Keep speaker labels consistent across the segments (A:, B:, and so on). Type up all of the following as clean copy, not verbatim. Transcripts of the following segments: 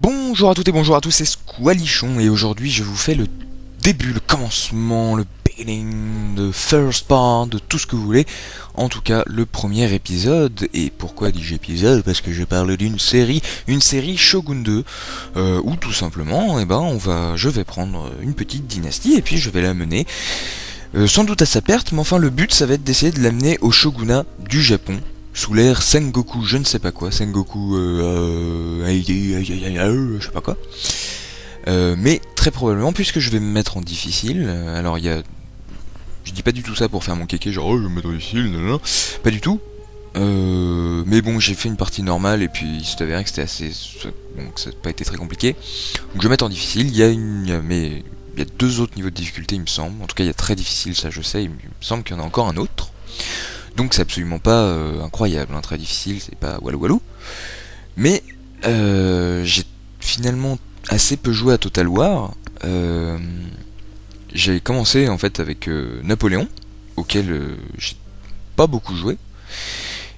A: Bonjour à toutes et bonjour à tous, c'est Squalichon et aujourd'hui je vous fais le début, le commencement, le beginning, the first part, de tout ce que vous voulez. En tout cas, le premier épisode. Et pourquoi dis-je épisode? Parce que je parle d'une série, une série Shogun 2, où tout simplement, je vais prendre une petite dynastie et puis je vais la mener, sans doute à sa perte, mais enfin le but ça va être d'essayer de l'amener au shogunat du Japon, sous l'ère Sengoku, je ne sais pas quoi, Sengoku, je sais pas quoi. Mais très probablement, puisque je vais me mettre en difficile, alors il y a... Je dis pas du tout ça pour faire mon kéké, genre oh je vais me mettre en difficile, non, pas du tout. Mais bon, j'ai fait une partie normale et puis il s'est avéré que c'était assez... Donc ça n'a pas été très compliqué. Donc je vais mettre en difficile, il y a deux autres niveaux de difficulté il me semble. En tout cas il y a très difficile, ça je sais, il me semble qu'il y en a encore un autre. Donc c'est absolument pas incroyable, hein, très difficile, c'est pas walou walou. Mais j'ai finalement assez peu joué à Total War. J'ai commencé en fait avec Napoléon, auquel j'ai pas beaucoup joué.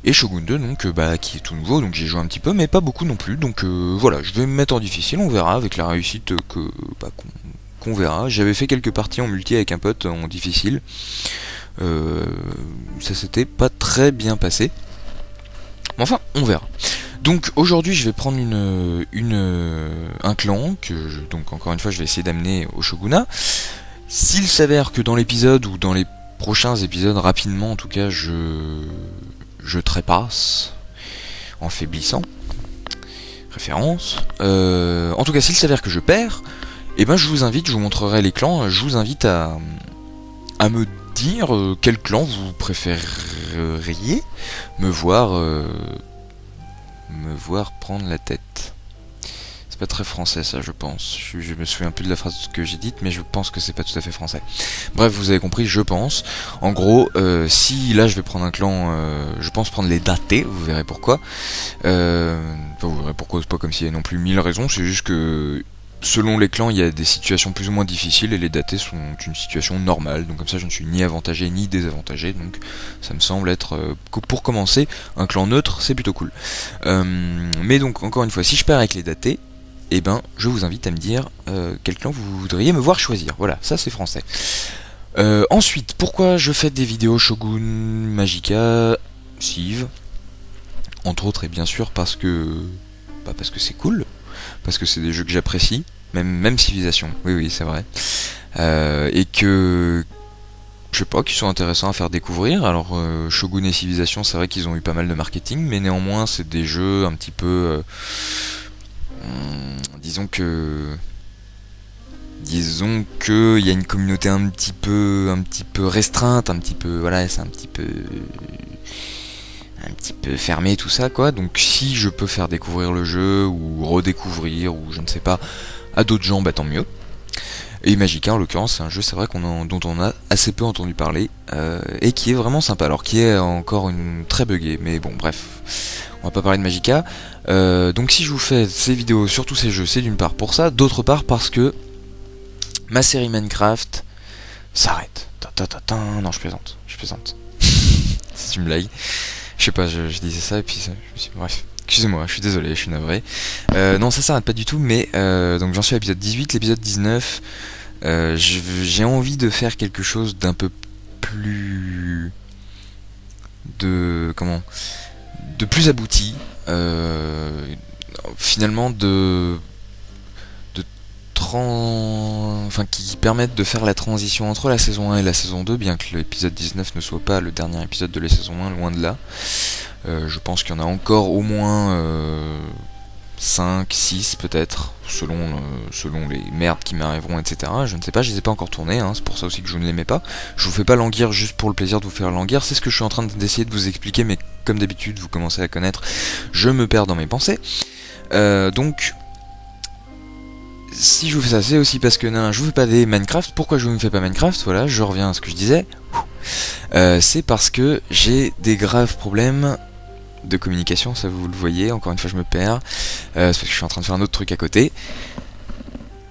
A: Et Shogun 2 donc qui est tout nouveau, donc j'ai joué un petit peu mais pas beaucoup non plus. Donc voilà, je vais me mettre en difficile, on verra avec la réussite qu'on verra. J'avais fait quelques parties en multi avec un pote en difficile. Ça s'était pas très bien passé. Mais enfin, on verra. Donc aujourd'hui, je vais prendre un clan donc encore une fois, je vais essayer d'amener au shogunat. S'il s'avère que dans l'épisode ou dans les prochains épisodes, rapidement en tout cas, je trépasse en faiblissant. Référence. En tout cas, s'il s'avère que je perds, et ben je vous montrerai les clans. Je vous invite à me dire quel clan vous préféreriez me voir prendre la tête. C'est pas très français ça je pense. Je me souviens plus de la phrase que j'ai dite mais je pense que c'est pas tout à fait français. Bref, vous avez compris, je pense. En gros, si là je vais prendre un clan, je pense prendre les datés, vous verrez pourquoi. Vous verrez pourquoi, c'est pas comme s'il y avait non plus 1000 raisons, c'est juste que selon les clans, il y a des situations plus ou moins difficiles et les datés sont une situation normale. Donc comme ça, je ne suis ni avantagé ni désavantagé. Donc ça me semble être, pour commencer, un clan neutre, c'est plutôt cool. Mais donc encore une fois, si je perds avec les datés, eh ben, je vous invite à me dire quel clan vous voudriez me voir choisir. Voilà, ça c'est français. Ensuite, pourquoi je fais des vidéos Shogun, Magica, Civ, entre autres, et bien sûr parce que c'est cool. Parce que c'est des jeux que j'apprécie, même Civilization, oui c'est vrai, et que je sais pas, qui sont intéressants à faire découvrir. Alors Shogun et Civilization, c'est vrai qu'ils ont eu pas mal de marketing, mais néanmoins c'est des jeux un petit peu, disons que il y a une communauté un petit peu restreinte, un petit peu voilà, c'est un petit peu fermé tout ça quoi. Donc si je peux faire découvrir le jeu ou redécouvrir ou je ne sais pas à d'autres gens, bah tant mieux. Et Magica en l'occurrence, c'est un jeu, c'est vrai dont on a assez peu entendu parler et qui est vraiment sympa. Alors qui est encore une très buggé, mais bon bref, on va pas parler de Magica. Donc si je vous fais ces vidéos sur tous ces jeux, c'est d'une part pour ça, d'autre part parce que ma série Minecraft s'arrête. Non, je plaisante. C'est une blague. Je sais pas, je disais ça et puis ça, bref. Excusez-moi, je suis désolé, je suis navré. Non, ça s'arrête pas du tout, mais donc j'en suis à l'épisode 18, l'épisode 19. J'ai envie de faire quelque chose d'un peu plus... de plus abouti. Finalement qui permettent de faire la transition entre la saison 1 et la saison 2, bien que l'épisode 19 ne soit pas le dernier épisode de la saison 1, loin de là. Je pense qu'il y en a encore au moins 5, 6 peut-être, selon les merdes qui m'arriveront, etc. Je ne sais pas, je les ai pas encore tournés, hein, c'est pour ça aussi que je ne les mets pas. Je vous fais pas languir juste pour le plaisir de vous faire languir, c'est ce que je suis en train d'essayer de vous expliquer, mais comme d'habitude, vous commencez à connaître, je me perds dans mes pensées. Donc... si je vous fais ça, c'est aussi parce que je vous fais pas des Minecraft. Pourquoi je ne fais pas Minecraft? Voilà, je reviens à ce que je disais. C'est parce que j'ai des graves problèmes de communication, ça vous le voyez, encore une fois je me perds. C'est parce que je suis en train de faire un autre truc à côté.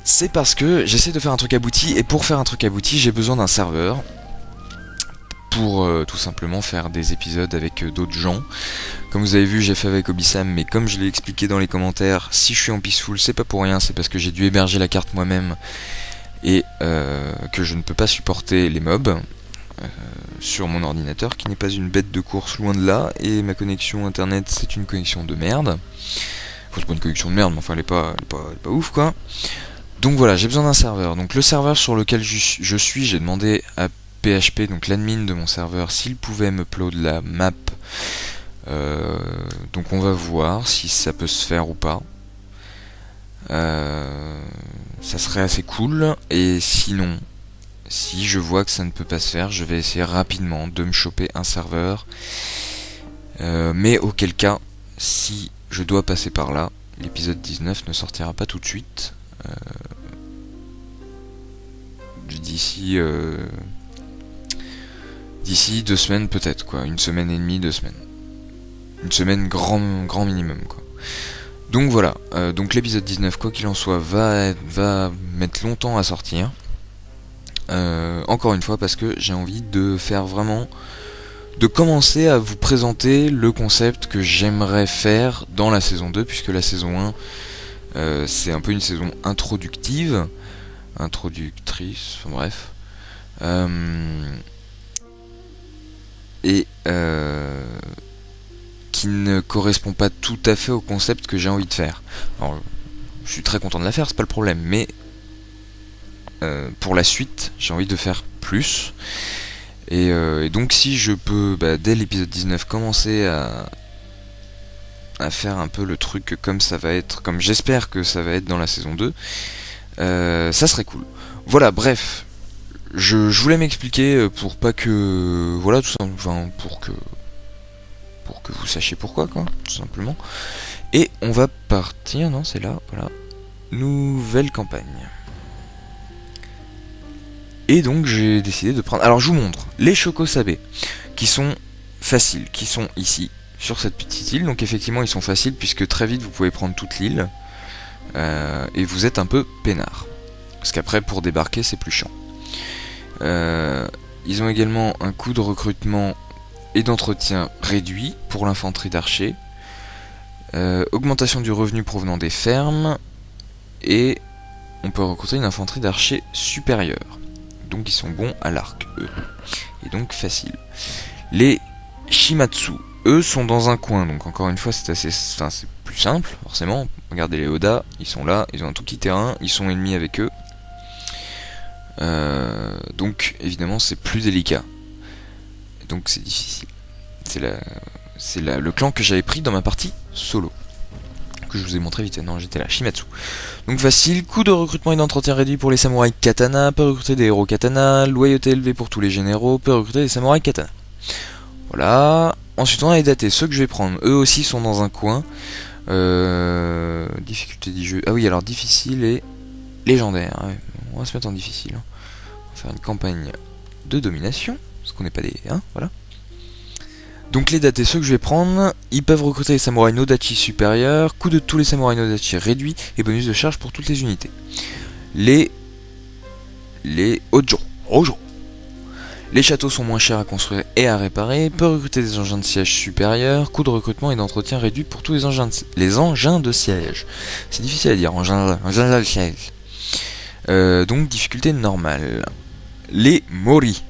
A: C'est parce que j'essaie de faire un truc abouti, et pour faire un truc abouti, j'ai besoin d'un serveur pour tout simplement faire des épisodes avec d'autres gens. Comme vous avez vu, j'ai fait avec Obisam, mais comme je l'ai expliqué dans les commentaires, si je suis en peaceful, c'est pas pour rien, c'est parce que j'ai dû héberger la carte moi-même et que je ne peux pas supporter les mobs sur mon ordinateur, qui n'est pas une bête de course, loin de là, et ma connexion internet, c'est une connexion de merde. Enfin, c'est pas une connexion de merde, mais enfin, elle est pas ouf, quoi. Donc voilà, j'ai besoin d'un serveur. Donc le serveur sur lequel je suis, j'ai demandé à PHP, donc l'admin de mon serveur, s'il pouvait me upload la map. Donc on va voir si ça peut se faire ou pas. Ça serait assez cool. Et sinon, si je vois que ça ne peut pas se faire, je vais essayer rapidement de me choper un serveur. Mais auquel cas, si je dois passer par là, l'épisode 19 ne sortira pas tout de suite. D'ici 2 semaines peut-être, quoi. 1 semaine et demie, 2 semaines. 1 semaine grand minimum, quoi. Donc voilà, donc l'épisode 19, quoi qu'il en soit, va mettre longtemps à sortir. Encore une fois, parce que j'ai envie de faire vraiment... de commencer à vous présenter le concept que j'aimerais faire dans la saison 2, puisque la saison 1, c'est un peu une saison introductrice, enfin bref. Qui ne correspond pas tout à fait au concept que j'ai envie de faire. Alors, je suis très content de la faire, c'est pas le problème, mais pour la suite, j'ai envie de faire plus. Et donc si je peux, dès l'épisode 19, commencer à faire un peu le truc comme ça va être, comme j'espère que ça va être dans la saison 2, ça serait cool. Voilà, bref, je voulais m'expliquer pour pas que... Voilà, tout simplement, enfin, pour que vous sachiez pourquoi, quoi, tout simplement. Et on va partir, non, c'est là, voilà, nouvelle campagne. Et donc j'ai décidé de prendre... Alors je vous montre les Chocosabé, qui sont faciles, qui sont ici, sur cette petite île. Donc effectivement ils sont faciles, puisque très vite vous pouvez prendre toute l'île, et vous êtes un peu peinard. Parce qu'après pour débarquer c'est plus chiant. Ils ont également un coût de recrutement et d'entretien réduit pour l'infanterie d'archers, augmentation du revenu provenant des fermes, et on peut recruter une infanterie d'archers supérieure. Donc ils sont bons à l'arc, eux. Et donc facile. Les Shimatsu, eux, sont dans un coin. Donc encore une fois, c'est assez... Enfin, c'est plus simple, forcément. Regardez les Oda, ils sont là, ils ont un tout petit terrain, ils sont ennemis avec eux. Donc évidemment, c'est plus délicat. Donc c'est difficile. C'est le clan que j'avais pris dans ma partie solo, que je vous ai montré vite. Non, j'étais là, Shimatsu. Donc facile, coût de recrutement et d'entretien réduit pour les samouraïs katana, peut recruter des héros katana, loyauté élevée pour tous les généraux, peut recruter des samouraïs katana. Voilà. Ensuite on a les datés, ceux que je vais prendre, eux aussi sont dans un coin. Difficulté du jeu. Ah oui, alors difficile et légendaire. Ouais, on va se mettre en difficile. On va faire une campagne de domination, parce qu'on n'est pas des... Hein, voilà. Donc les datés, ceux que je vais prendre, ils peuvent recruter les samouraïs Nodachi supérieurs, coût de tous les samouraïs Nodachi réduit et bonus de charge pour toutes les unités. Les Hojo. Les châteaux sont moins chers à construire et à réparer, peut recruter des engins de siège supérieurs, coût de recrutement et d'entretien réduit pour tous les engins de siège. C'est difficile à dire, engins de siège. Donc difficulté normale. Les Mori,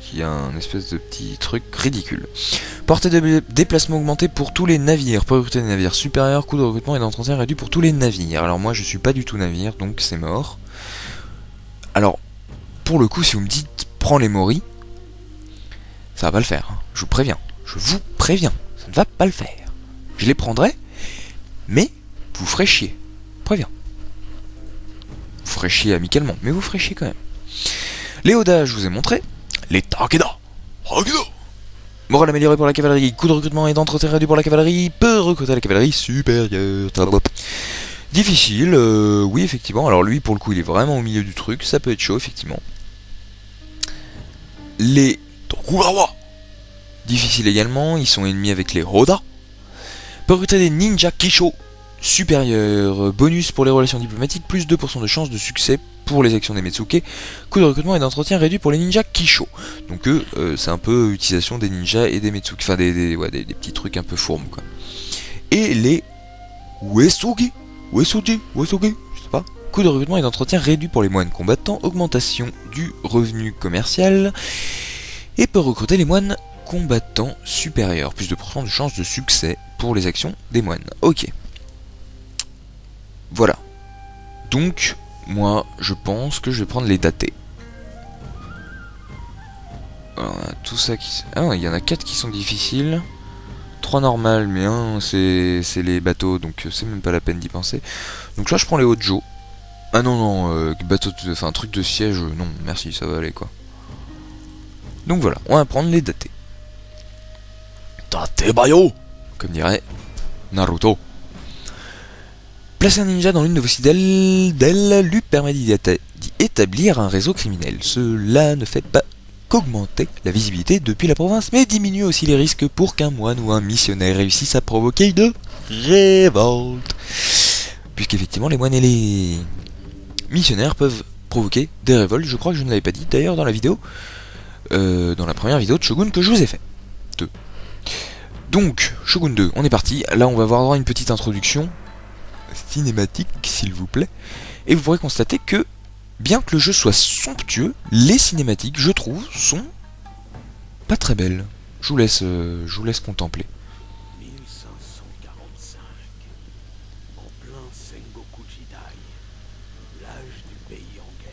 A: qui a un espèce de petit truc ridicule. Portée de déplacement augmentée pour tous les navires. Pour recruter des navires supérieurs, coût de recrutement et d'entretien réduit pour tous les navires. Alors moi je suis pas du tout navire, donc c'est mort. Alors, pour le coup, si vous me dites prends les Mori, ça va pas le faire. Hein. Je vous préviens, ça ne va pas le faire. Je les prendrai, mais vous ferez chier. Préviens. Vous ferez chier amicalement, mais vous ferez chier quand même. Les Oda, je vous ai montré. Les Takeda. Morale améliorée pour la cavalerie, coût de recrutement et d'entretien réduit pour la cavalerie, peut recruter la cavalerie supérieure. Difficile, oui effectivement, alors lui pour le coup il est vraiment au milieu du truc, ça peut être chaud effectivement. Les Tokugawa, difficile également, ils sont ennemis avec les Oda. Peut recruter des ninja Kisho supérieur. Bonus pour les relations diplomatiques, plus 2% de chance de succès pour les actions des Metsuke. Coût de recrutement et d'entretien réduit pour les ninjas Kisho. Donc eux, c'est un peu utilisation des ninjas et des Metsuke. Enfin des petits trucs un peu fourmes quoi. Et les Uesugi, je sais pas. Coût de recrutement et d'entretien réduit pour les moines combattants. Augmentation du revenu commercial. Et peut recruter les moines combattants supérieurs. Plus de % de chance de succès pour les actions des moines. Ok. Voilà. Donc, moi, je pense que je vais prendre les datés. Alors, on a tout ça qui... Ah, il y en a 4 qui sont difficiles. 3 normales, mais 1, c'est les bateaux, donc c'est même pas la peine d'y penser. Donc là, je prends les Hojo. Ah non, bateau, enfin, truc de siège, non, merci, ça va aller, quoi. Donc voilà, on va prendre les datés. Date Bayo, comme dirait Naruto. Placer un ninja dans l'une de vos citadelles lui permet d'y établir un réseau criminel. Cela ne fait pas qu'augmenter la visibilité depuis la province, mais diminue aussi les risques pour qu'un moine ou un missionnaire réussisse à provoquer une révolte. Puisqu'effectivement, les moines et les missionnaires peuvent provoquer des révoltes. Je crois que je ne l'avais pas dit d'ailleurs dans la vidéo, dans la première vidéo de Shogun que je vous ai fait. Donc, Shogun 2, on est parti. Là, on va avoir droit à une petite introduction cinématique, s'il vous plaît. Et vous pourrez constater que, bien que le jeu soit somptueux, les cinématiques, je trouve, sont pas très belles. Je vous laisse contempler.
B: 1545, en plein Sengoku Jidai, l'âge du pays en guerre.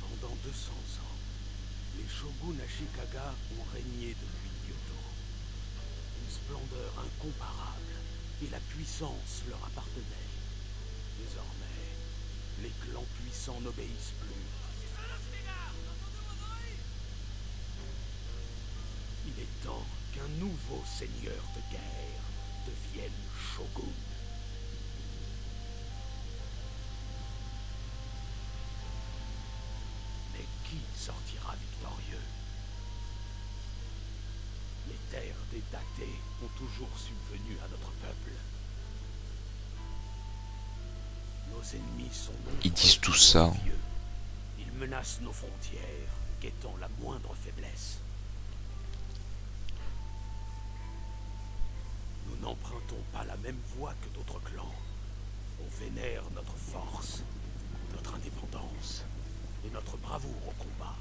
B: Pendant 200 ans, les shoguns Ashikaga ont régné depuis Kyoto. Une splendeur incomparable et la puissance leur appartenait. Désormais, les clans puissants n'obéissent plus. Il est temps qu'un nouveau seigneur de guerre devienne shogun. Mais qui sortira victorieux? Les terres des datés ont toujours subvenu à notre peuple. Nos ennemis sont nombreux.
A: Ils disent tout ça.
B: Ils menacent nos frontières, guettant la moindre faiblesse. Nous n'empruntons pas la même voie que d'autres clans. On vénère notre force, notre indépendance et notre bravoure au combat.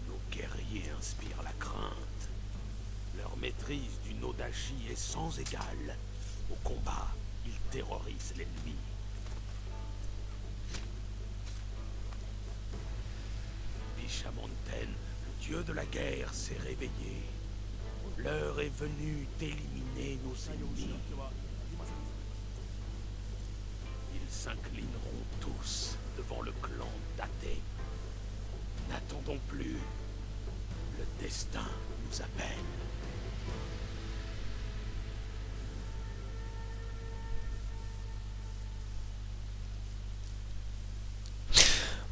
B: Nos guerriers inspirent la crainte. Leur maîtrise du Nodashi est sans égal. Au combat, ils terrorisent l'ennemi. Bishamonten, le dieu de la guerre, s'est réveillé. L'heure est venue d'éliminer nos ennemis. Ils s'inclineront tous devant le clan daté. N'attendons plus. Le destin nous appelle.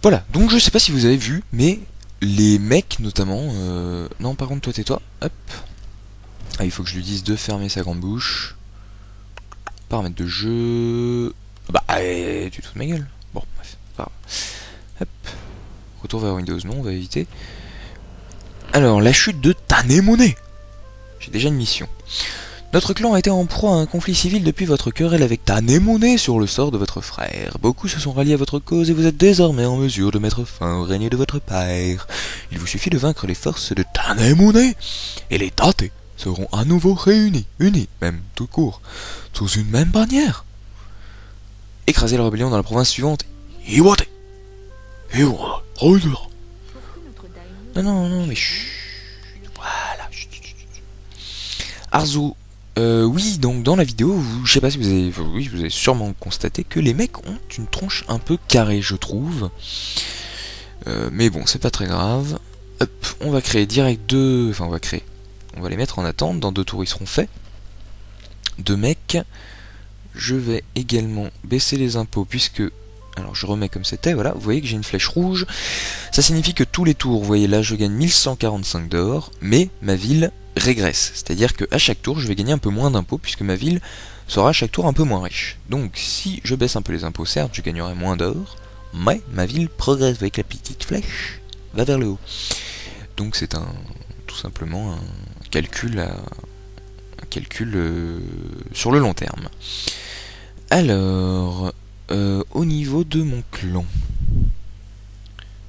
A: Voilà, donc je sais pas si vous avez vu, mais les mecs notamment... Non, par contre, toi, tais-toi. Hop. Ah, il faut que je lui dise de fermer sa grande bouche. Paramètres de jeu... Bah, tu te fous de ma gueule. Bon, bref, pas grave. Hop. Retour vers Windows, non, on va éviter. Alors, la chute de Tanemone. J'ai déjà une mission. Notre clan a été en proie à un conflit civil depuis votre querelle avec Tanemone sur le sort de votre frère. Beaucoup se sont ralliés à votre cause et vous êtes désormais en mesure de mettre fin au règne de votre père. Il vous suffit de vaincre les forces de Tanemone et les datés seront à nouveau réunis, unis, même tout court, sous une même bannière. Écraser la rébellion dans la province suivante. Iwate. Iwate. Non, mais chut. Voilà. Arzu. Oui, donc dans la vidéo, je sais pas si vous avez... Oui, vous avez sûrement constaté que les mecs ont une tronche un peu carrée, je trouve. Mais bon, c'est pas très grave. Hop, on va créer direct deux... Enfin, on va les mettre en attente. Dans 2 tours, ils seront faits. 2 mecs. Je vais également baisser les impôts, puisque Alors je remets comme c'était, voilà, vous voyez que j'ai une flèche rouge. Ça signifie que tous les tours, vous voyez là, je gagne 1145 d'or, mais ma ville régresse. C'est-à-dire qu'à chaque tour, je vais gagner un peu moins d'impôts, puisque ma ville sera à chaque tour un peu moins riche. Donc si je baisse un peu les impôts, certes, je gagnerai moins d'or, mais ma ville progresse avec la petite flèche, va vers le haut. Donc c'est tout simplement un calcul, sur le long terme. Alors, au niveau de mon clan,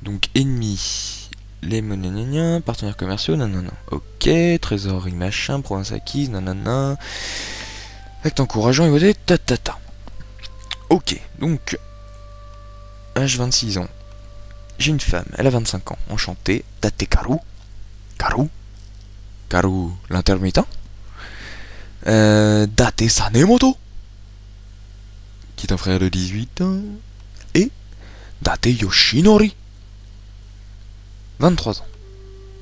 A: donc ennemi, les monnaies, partenaires commerciaux, nanana, ok, trésorerie machin, province acquise, nanana, acte encourageant, et voter, tatata. Ok, donc, âge 26 ans, j'ai une femme, elle a 25 ans, enchantée, Tate Karu l'intermittent, Date Sanemoto, qui est un frère de 18 ans, et Date Yoshinori, 23 ans.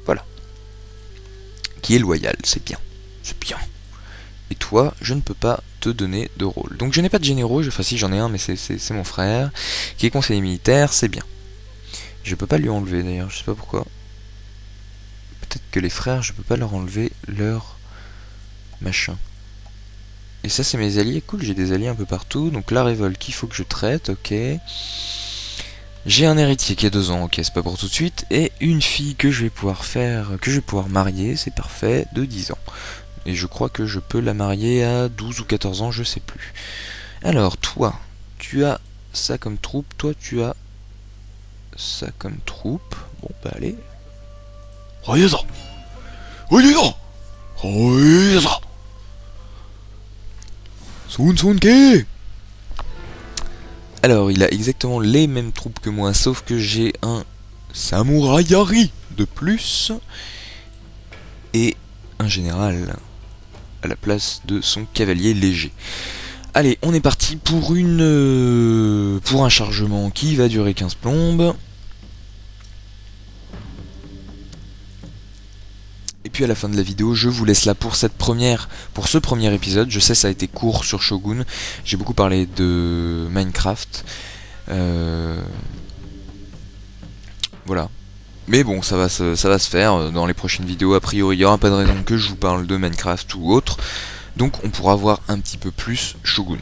A: Voilà. Qui est loyal, c'est bien. C'est bien. Et toi, je ne peux pas te donner de rôle. Donc je n'ai pas de généraux, enfin si j'en ai un, mais c'est mon frère, qui est conseiller militaire, c'est bien. Je peux pas lui enlever d'ailleurs, je sais pas pourquoi. Peut-être que les frères, je peux pas leur enlever leur machin. Et ça c'est mes alliés, cool, j'ai des alliés un peu partout. Donc la révolte qu'il faut que je traite, ok. J'ai un héritier qui a 2 ans, ok, c'est pas pour tout de suite. Et une fille que je vais pouvoir marier, c'est parfait, de 10 ans. Et je crois que je peux la marier à 12 ou 14 ans, je sais plus. Alors toi, tu as ça comme troupe, toi tu as ça comme troupe. Bon bah allez. Alors, il a exactement les mêmes troupes que moi, sauf que j'ai un samouraï de plus et un général à la place de son cavalier léger. Allez, on est parti pour un chargement qui va durer 15 plombes. Et puis à la fin de la vidéo, je vous laisse là pour ce premier épisode. Je sais, ça a été court sur Shogun. J'ai beaucoup parlé de Minecraft. Voilà. Mais bon, ça va se faire dans les prochaines vidéos. A priori, il n'y aura pas de raison que je vous parle de Minecraft ou autre. Donc on pourra voir un petit peu plus Shogun.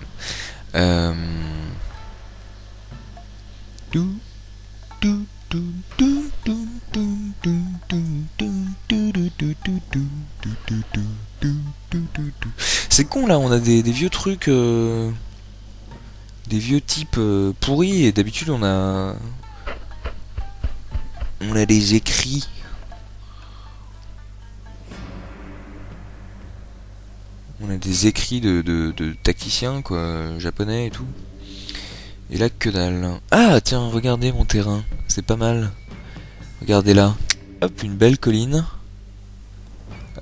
A: C'est con là, on a des vieux trucs, des vieux types pourris, et d'habitude on a des écrits. On a des écrits de tacticiens quoi, japonais et tout. Et là que dalle. Ah tiens, regardez mon terrain, c'est pas mal. Regardez là. Hop, une belle colline.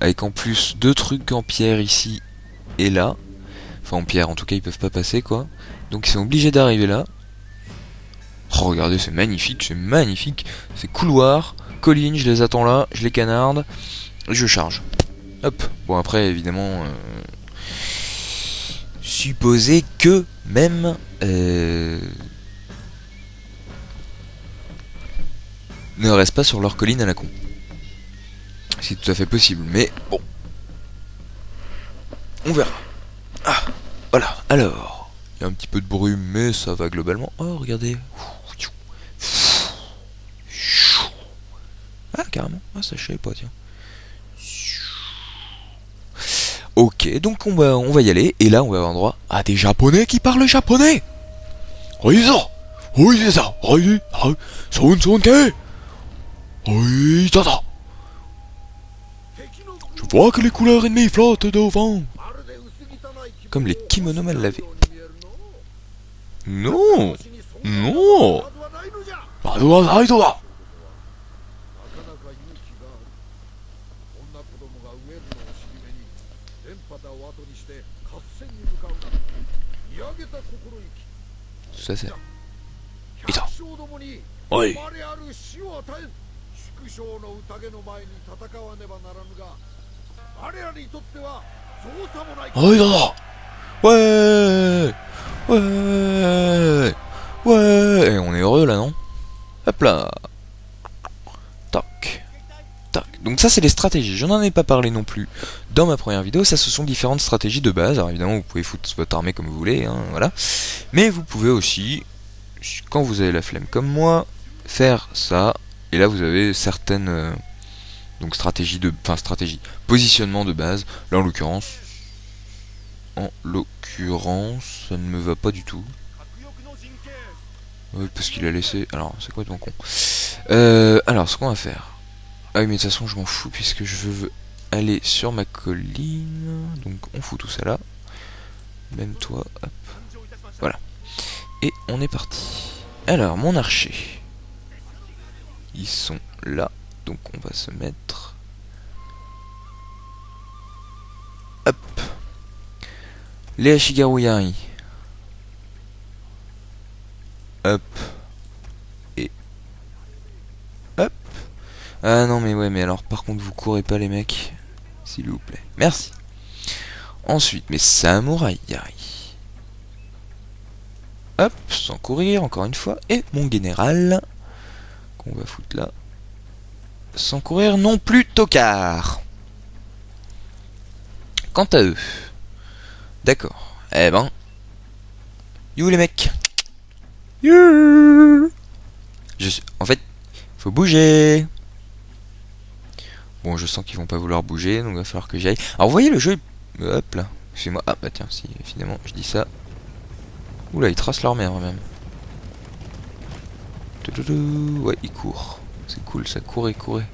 A: Avec en plus 2 trucs en pierre ici et là. Enfin en pierre, en tout cas ils peuvent pas passer quoi. Donc ils sont obligés d'arriver là. Oh regardez, c'est magnifique, c'est magnifique. C'est couloir, colline, je les attends là, je les canarde, et je charge. Hop. Bon après évidemment... supposer que même... ne restent pas sur leur colline à la con. C'est tout à fait possible, mais bon. On verra. Ah, voilà, alors. Il y a un petit peu de brume, mais ça va globalement. Oh, regardez. Ah, carrément. Ah, ça je savais pas, tiens. Ok, donc on va y aller, et là on va avoir droit à des japonais qui parlent japonais. Je vois que les couleurs ennemies flottent devant. Comme les kimonos mal lavés. Non. Non. Ça c'est... Oui. Ouais. Ouais. Ouais, et on est heureux là, non? Hop là. Tac. Tac. Donc ça c'est les stratégies, je n'en ai pas parlé non plus dans ma première vidéo, ça ce sont différentes stratégies de base, alors évidemment vous pouvez foutre votre armée comme vous voulez, hein, voilà. Mais vous pouvez aussi, quand vous avez la flemme comme moi, faire ça, et là vous avez certaines donc stratégies positionnement de base, là en l'occurrence, ça ne me va pas du tout. Oui, parce qu'il a laissé, alors c'est complètement con. Alors ce qu'on va faire, ah oui mais de toute façon je m'en fous puisque je veux aller sur ma colline. Donc on fout tout ça là. Même toi, hop. Voilà. Et on est parti. Alors mon archer. Ils sont là. Donc on va se mettre. Hop. Les Ashigaru Yari. Hop. Et. Hop. Ah non mais ouais mais alors par contre vous courez pas les mecs. S'il vous plaît. Merci. Ensuite mes samouraïs Yari. Hop, sans courir encore une fois. Et mon général. Qu'on va foutre là. Sans courir non plus tocard. Quant à eux. D'accord. Eh ben. You les mecs. You. En fait, faut bouger. Bon, je sens qu'ils vont pas vouloir bouger, donc il va falloir que j'y aille. Alors, vous voyez, le jeu... Hop là. Excusez-moi. Ah, bah tiens, si, finalement, je dis ça. Oula, ils tracent leur mère, même. Ouais, ils courent. C'est cool, ça. Courez, courez.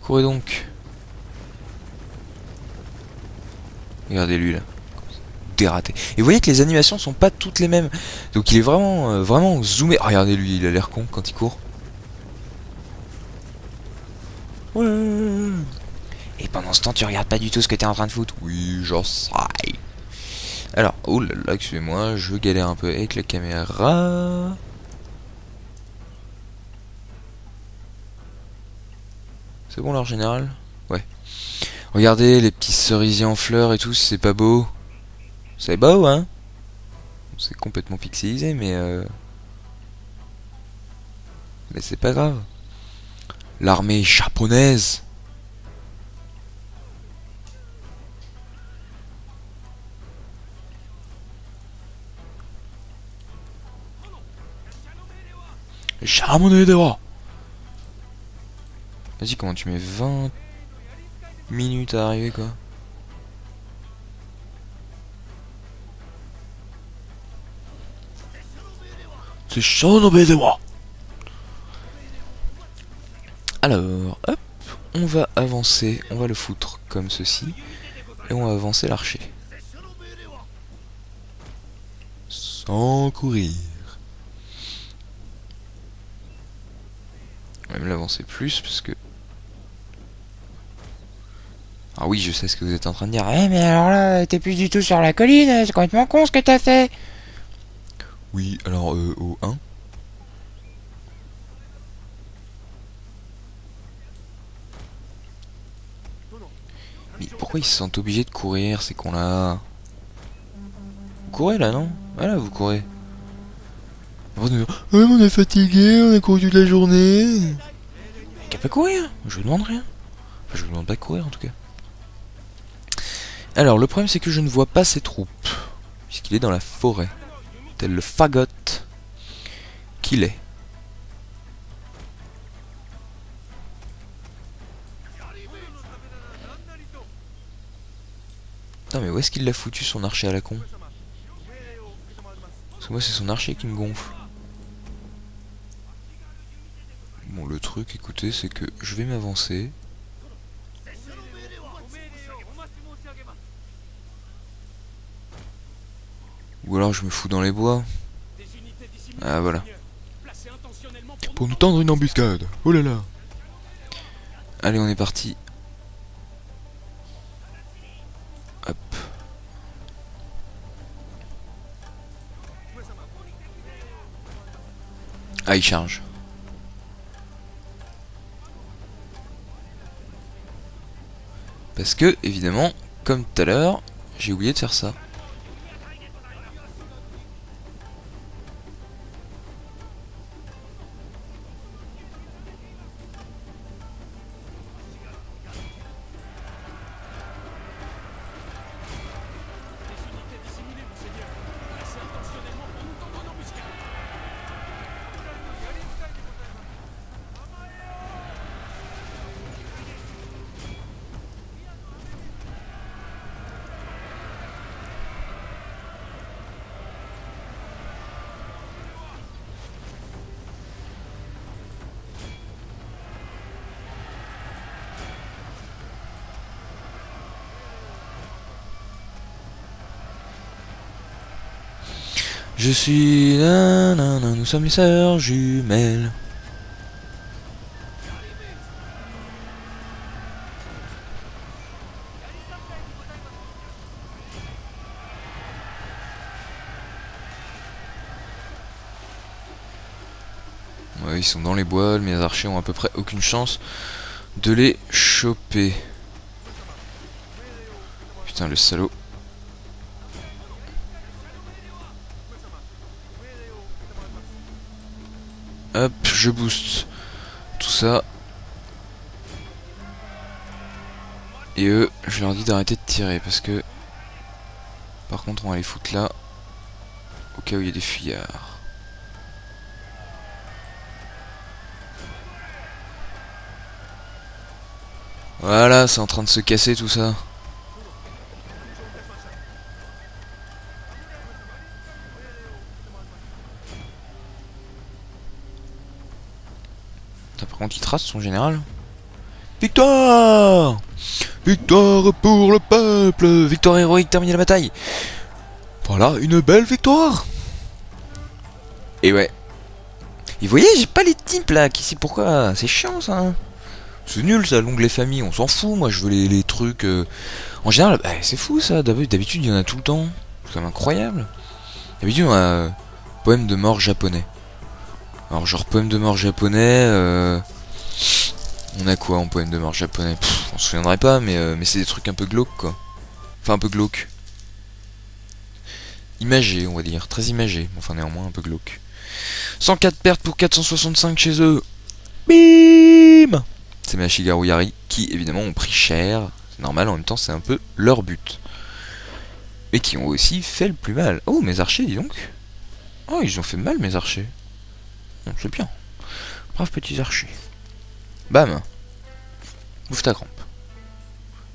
A: Courez donc. Regardez-lui, là. Dératé. Et vous voyez que les animations sont pas toutes les mêmes. Donc, il est vraiment, vraiment zoomé. Oh, regardez-lui, il a l'air con quand il court. Ouais. Et pendant ce temps, tu regardes pas du tout ce que t'es en train de foutre. Oui, j'en sais. Alors, oh là là, excusez-moi, je galère un peu avec la caméra. C'est bon là en général? Ouais. Regardez les petits cerisiers en fleurs et tout, c'est pas beau. C'est beau, hein? C'est complètement pixelisé, mais c'est pas grave. L'armée japonaise. Japonais de wa. Vas-y, comment tu mets 20 minutes à arriver, quoi? C'est Shonobe de wa. Alors, hop, on va avancer, on va le foutre comme ceci, et on va avancer l'archer. Sans courir. On va même l'avancer plus, parce que... Ah oui, je sais ce que vous êtes en train de dire. Eh mais alors là, t'es plus du tout sur la colline, c'est complètement con ce que t'as fait. Oui, alors au 1. Mais pourquoi ils se sentent obligés de courir, ces cons-là? Vous courez là, non? Voilà, vous courez. Ouais, on est fatigué, on a couru toute la journée. Qu'à pas courir, je vous demande rien. Enfin, je vous demande pas de courir en tout cas. Alors, le problème c'est que je ne vois pas ses troupes, puisqu'il est dans la forêt, tel le fagot qu'il est. Putain, mais où est-ce qu'il l'a foutu son archer à la con? Parce que moi c'est son archer qui me gonfle. Bon, le truc, écoutez, c'est que je vais m'avancer. Ou alors je me fous dans les bois. Ah voilà. Pour nous tendre une embuscade. Oh là là. Allez, on est parti. Hop. Ah, il charge. Parce que, évidemment, comme tout à l'heure, j'ai oublié de faire ça. Je suis... nanana, nous sommes les sœurs jumelles. Ouais, ils sont dans les bois, mes archers ont à peu près aucune chance de les choper. Putain, le salaud. Hop, je booste tout ça. Et eux, je leur dis d'arrêter de tirer parce que... Par contre, on va les foutre là. Au cas où il y a des fuyards. Voilà, c'est en train de se casser tout ça. Putain, par contre, il trace son général. Victoire! Victoire pour le peuple! Victoire héroïque, terminer la bataille! Voilà, une belle victoire! Et ouais. Et vous voyez, j'ai pas les types là, qui sait pourquoi? C'est chiant ça, hein. C'est nul ça, l'onglet famille, on s'en fout, moi je veux les trucs... En général, bah, c'est fou ça, d'habitude il y en a tout le temps. C'est quand même incroyable. D'habitude on a poème de mort japonais. Alors genre poème de mort japonais... On a quoi en poème de mort japonais? On se souviendrait pas, mais c'est des trucs un peu glauques quoi. Enfin un peu glauques. Imagé, on va dire, très imagé, enfin néanmoins un peu glauque. 104 pertes pour 465 chez eux. Bim! C'est mes Ashigaru Yari qui évidemment ont pris cher. C'est normal, en même temps c'est un peu leur but. Et qui ont aussi fait le plus mal. Oh mes archers, dis donc. Oh ils ont fait mal mes archers. Non, c'est bien. Braves petits archers. Bam. Bouffe ta crampe.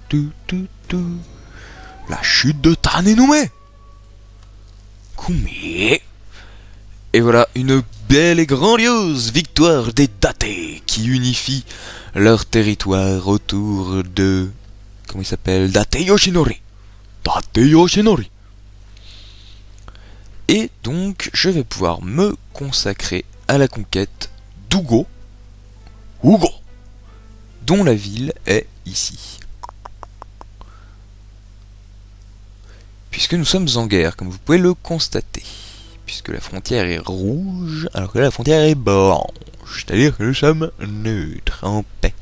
A: Tout, tout, tout. La chute de Tanenume. Kumie. Et voilà, une belle et grandiose victoire des Date qui unifient leur territoire autour de... Comment il s'appelle? Date Yoshinori. Date Yoshinori. Et donc, je vais pouvoir me consacrer à la conquête d'Ugo. Ugo, dont la ville est ici. Puisque nous sommes en guerre, comme vous pouvez le constater. Puisque la frontière est rouge, alors que là, la frontière est blanche. C'est-à-dire que nous sommes neutres, en paix.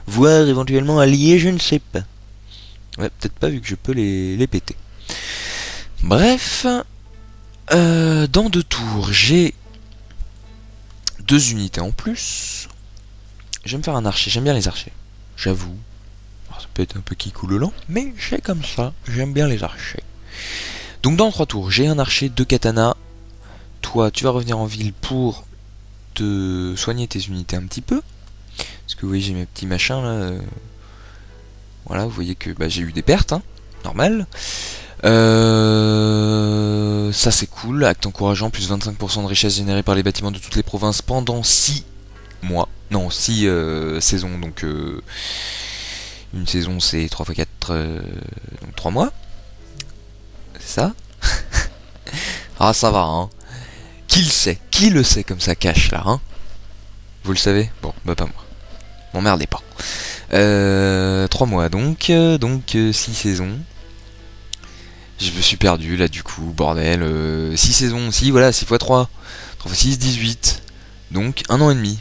A: Voire éventuellement alliés, je ne sais pas. Ouais, peut-être pas vu que je peux les péter. Bref, dans 2 tours, j'ai 2 unités en plus. Je vais me faire un archer, j'aime bien les archers. J'avoue. Ça peut être un peu kikoulolant, mais j'ai comme ça, j'aime bien les archers. Donc dans 3 tours, j'ai un archer, 2 katanas. Toi, tu vas revenir en ville pour te soigner tes unités un petit peu. Parce que vous voyez, j'ai mes petits machins là. Voilà, vous voyez que bah, j'ai eu des pertes, hein, normal. Ça c'est cool, acte encourageant, plus 25% de richesse générée par les bâtiments de toutes les provinces pendant 6 mois. Non, 6 saisons, donc une saison c'est 3 x 4, donc 3 mois. C'est ça. Ah ça va, hein. Qui le sait? Qui le sait comme ça cache là, hein? Vous le savez? Bon, bah pas moi. M'emmerdez pas. 3 mois donc 6 saisons. Je me suis perdu là du coup, bordel. 6 saisons, si voilà, 6 x 3. 3 x 6, 18. Donc 1 an et demi.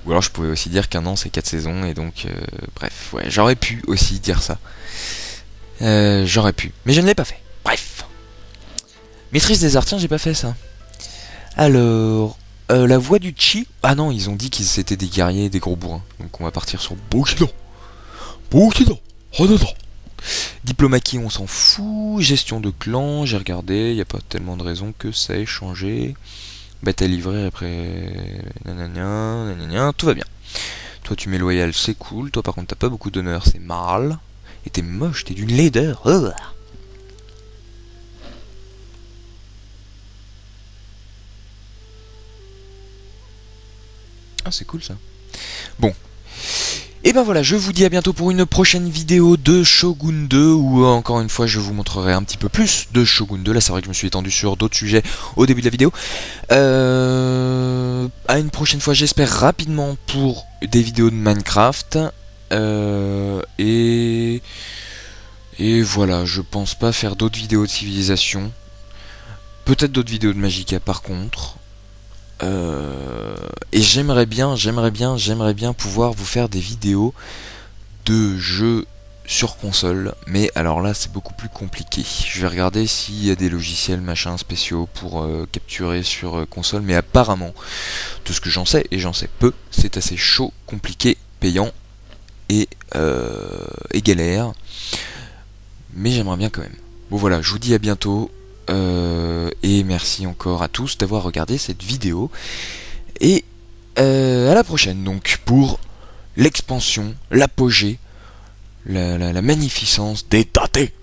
A: Ou alors je pouvais aussi dire qu'un an c'est 4 saisons et donc bref, ouais, j'aurais pu aussi dire ça. J'aurais pu, mais je ne l'ai pas fait. Bref. Maîtrise des arts, tiens, j'ai pas fait ça. Alors, la voix du chi. Ah non, ils ont dit qu'ils étaient des guerriers, des gros bourrins. Donc on va partir sur Bushido. Bushido. Hanada. Diplomatie, on s'en fout. Gestion de clan, j'ai regardé. Il n'y a pas tellement de raisons que ça ait changé. Bataille livrée après. Nanana, nanana, tout va bien. Toi, tu mets loyal, c'est cool. Toi, par contre, t'as pas beaucoup d'honneur, c'est mal. Et t'es moche, t'es d'une laideur. Ah, c'est cool ça. Bon. Et ben voilà, je vous dis à bientôt pour une prochaine vidéo de Shogun 2, où encore une fois je vous montrerai un petit peu plus de Shogun 2. Là c'est vrai que je me suis étendu sur d'autres sujets au début de la vidéo. À une prochaine fois, j'espère rapidement, pour des vidéos de Minecraft. Et voilà, je pense pas faire d'autres vidéos de civilisation. Peut-être d'autres vidéos de Magicka par contre. Et j'aimerais bien pouvoir vous faire des vidéos de jeux sur console, mais alors là c'est beaucoup plus compliqué. Je vais regarder s'il y a des logiciels machin spéciaux pour capturer sur console, mais apparemment, de ce que j'en sais, et j'en sais peu, c'est assez chaud, compliqué, payant et galère. Mais j'aimerais bien quand même. Bon voilà, je vous dis à bientôt. Et merci encore à tous d'avoir regardé cette vidéo. Et à la prochaine donc pour l'expansion, l'apogée, la magnificence des datés.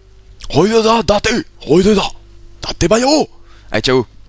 A: Allez, ciao.